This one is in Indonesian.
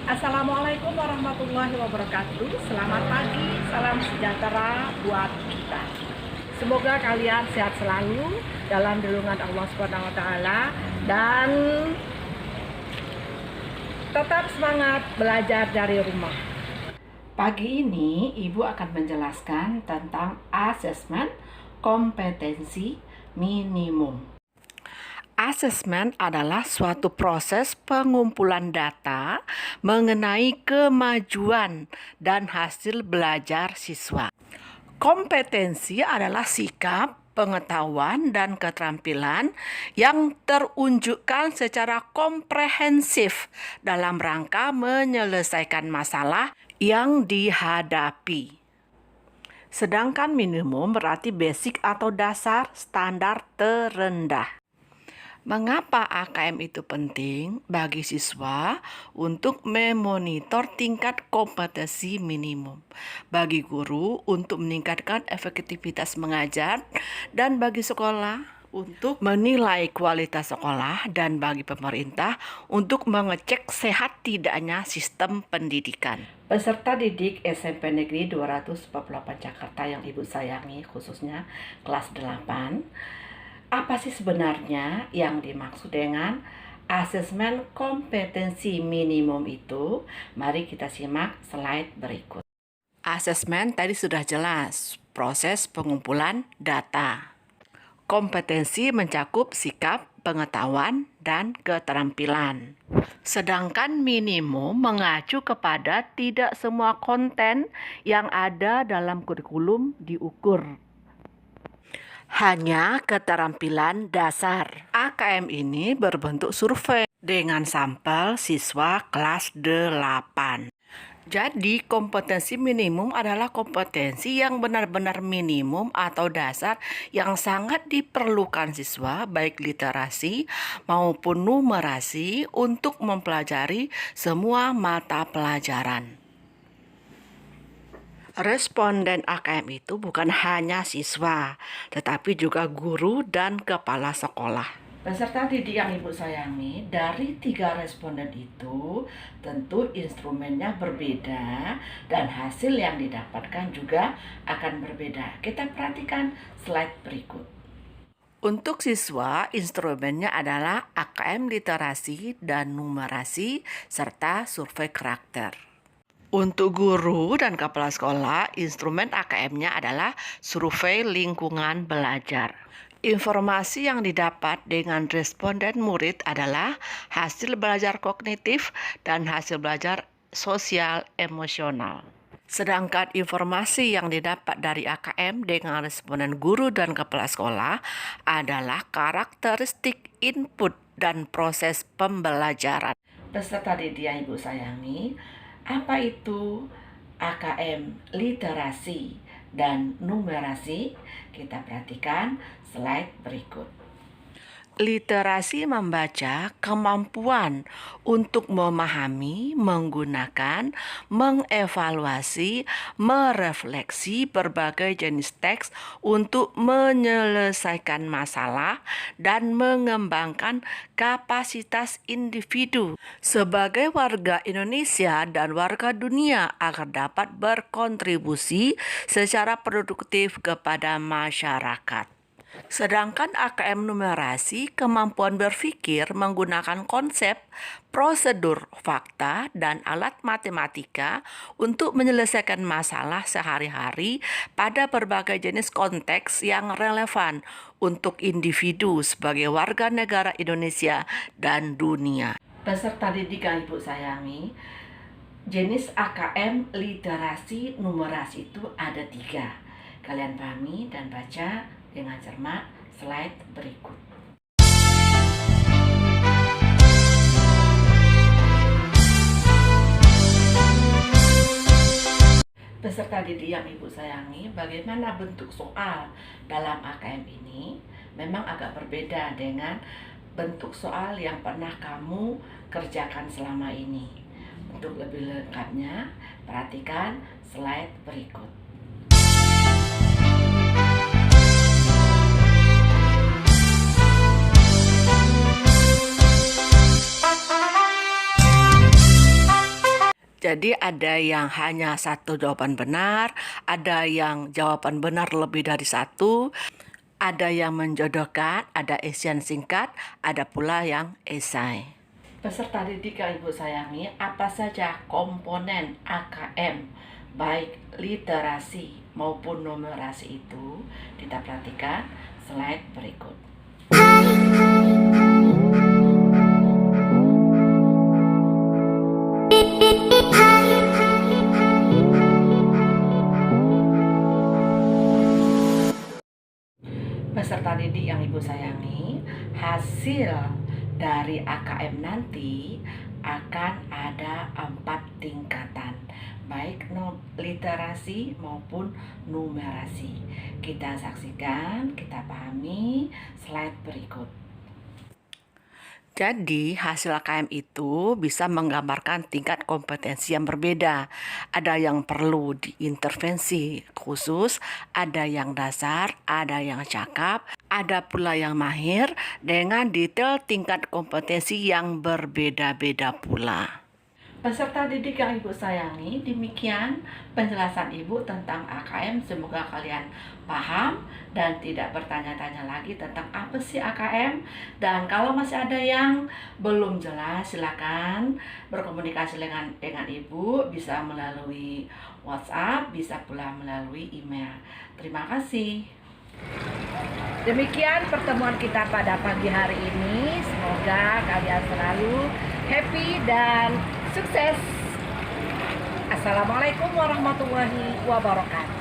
Assalamualaikum warahmatullahi wabarakatuh. Selamat pagi, salam sejahtera buat kita. Semoga kalian sehat selalu dalam lindungan Allah Subhanahu wa taala dan tetap semangat belajar dari rumah. Pagi ini Ibu akan menjelaskan tentang asesmen kompetensi minimum. Asesmen adalah suatu proses pengumpulan data mengenai kemajuan dan hasil belajar siswa. Kompetensi adalah sikap, pengetahuan, dan keterampilan yang terunjukkan secara komprehensif dalam rangka menyelesaikan masalah yang dihadapi. Sedangkan minimum berarti basic atau dasar standar terendah. Mengapa AKM itu penting bagi siswa untuk memonitor tingkat kompetensi minimum, bagi guru untuk meningkatkan efektivitas mengajar, dan bagi sekolah untuk menilai kualitas sekolah, dan bagi pemerintah untuk mengecek sehat tidaknya sistem pendidikan. Peserta didik SMP Negeri 248 Jakarta yang Ibu sayangi, khususnya kelas 8, apa sih sebenarnya yang dimaksud dengan asesmen kompetensi minimum itu? Mari kita simak slide berikut. Asesmen tadi sudah jelas, proses pengumpulan data. Kompetensi mencakup sikap, pengetahuan, dan keterampilan. Sedangkan minimum mengacu kepada tidak semua konten yang ada dalam kurikulum diukur, hanya keterampilan dasar. AKM ini berbentuk survei dengan sampel siswa kelas 8. Jadi kompetensi minimum adalah kompetensi yang benar-benar minimum atau dasar yang sangat diperlukan siswa baik literasi maupun numerasi untuk mempelajari semua mata pelajaran. Responden AKM itu bukan hanya siswa, tetapi juga guru dan kepala sekolah. Peserta didik yang Ibu sayangi, dari 3 responden itu tentu instrumennya berbeda dan hasil yang didapatkan juga akan berbeda. Kita perhatikan slide berikut. Untuk siswa, instrumennya adalah AKM literasi dan numerasi serta survei karakter. Untuk guru dan kepala sekolah, instrumen AKM-nya adalah survei lingkungan belajar. Informasi yang didapat dengan responden murid adalah hasil belajar kognitif dan hasil belajar sosial emosional. Sedangkan informasi yang didapat dari AKM dengan responden guru dan kepala sekolah adalah karakteristik input dan proses pembelajaran. Peserta didik yang Ibu sayangi, apa itu AKM literasi dan numerasi? Kita perhatikan slide berikut. Literasi membaca kemampuan untuk memahami, menggunakan, mengevaluasi, merefleksi berbagai jenis teks untuk menyelesaikan masalah dan mengembangkan kapasitas individu sebagai warga Indonesia dan warga dunia agar dapat berkontribusi secara produktif kepada masyarakat. Sedangkan AKM numerasi kemampuan berpikir menggunakan konsep, prosedur, fakta, dan alat matematika untuk menyelesaikan masalah sehari-hari pada berbagai jenis konteks yang relevan untuk individu sebagai warga negara Indonesia dan dunia. Peserta didik yang Ibu sayangi, jenis AKM literasi numerasi itu ada 3. Kalian pahami dan baca dengan cermat slide berikut. Peserta didik yang Ibu sayangi, bagaimana bentuk soal dalam AKM ini? Memang agak berbeda dengan bentuk soal yang pernah kamu kerjakan selama ini. Untuk lebih lengkapnya, perhatikan slide berikut. Jadi ada yang hanya satu jawaban benar, ada yang jawaban benar lebih dari satu, ada yang menjodohkan, ada isian singkat, ada pula yang esai. Peserta didik yang Ibu sayangi, apa saja komponen AKM, baik literasi maupun numerasi itu, kita perhatikan slide berikut. Peserta didik yang Ibu sayangi, hasil dari AKM nanti akan ada 4 tingkatan, baik literasi maupun numerasi. Kita saksikan, kita pahami slide berikut. Jadi hasil AKM itu bisa menggambarkan tingkat kompetensi yang berbeda. Ada yang perlu diintervensi khusus, ada yang dasar, ada yang cakap, ada pula yang mahir dengan detail tingkat kompetensi yang berbeda-beda pula. Peserta didik yang Ibu sayangi, demikian penjelasan Ibu tentang AKM. Semoga kalian paham dan tidak bertanya-tanya lagi tentang apa sih AKM. Dan kalau masih ada yang belum jelas, silakan berkomunikasi dengan Ibu, bisa melalui WhatsApp, bisa pula melalui email. Terima kasih. Demikian pertemuan kita pada pagi hari ini. Semoga kalian selalu happy dan sukses. Assalamualaikum warahmatullahi wabarakatuh.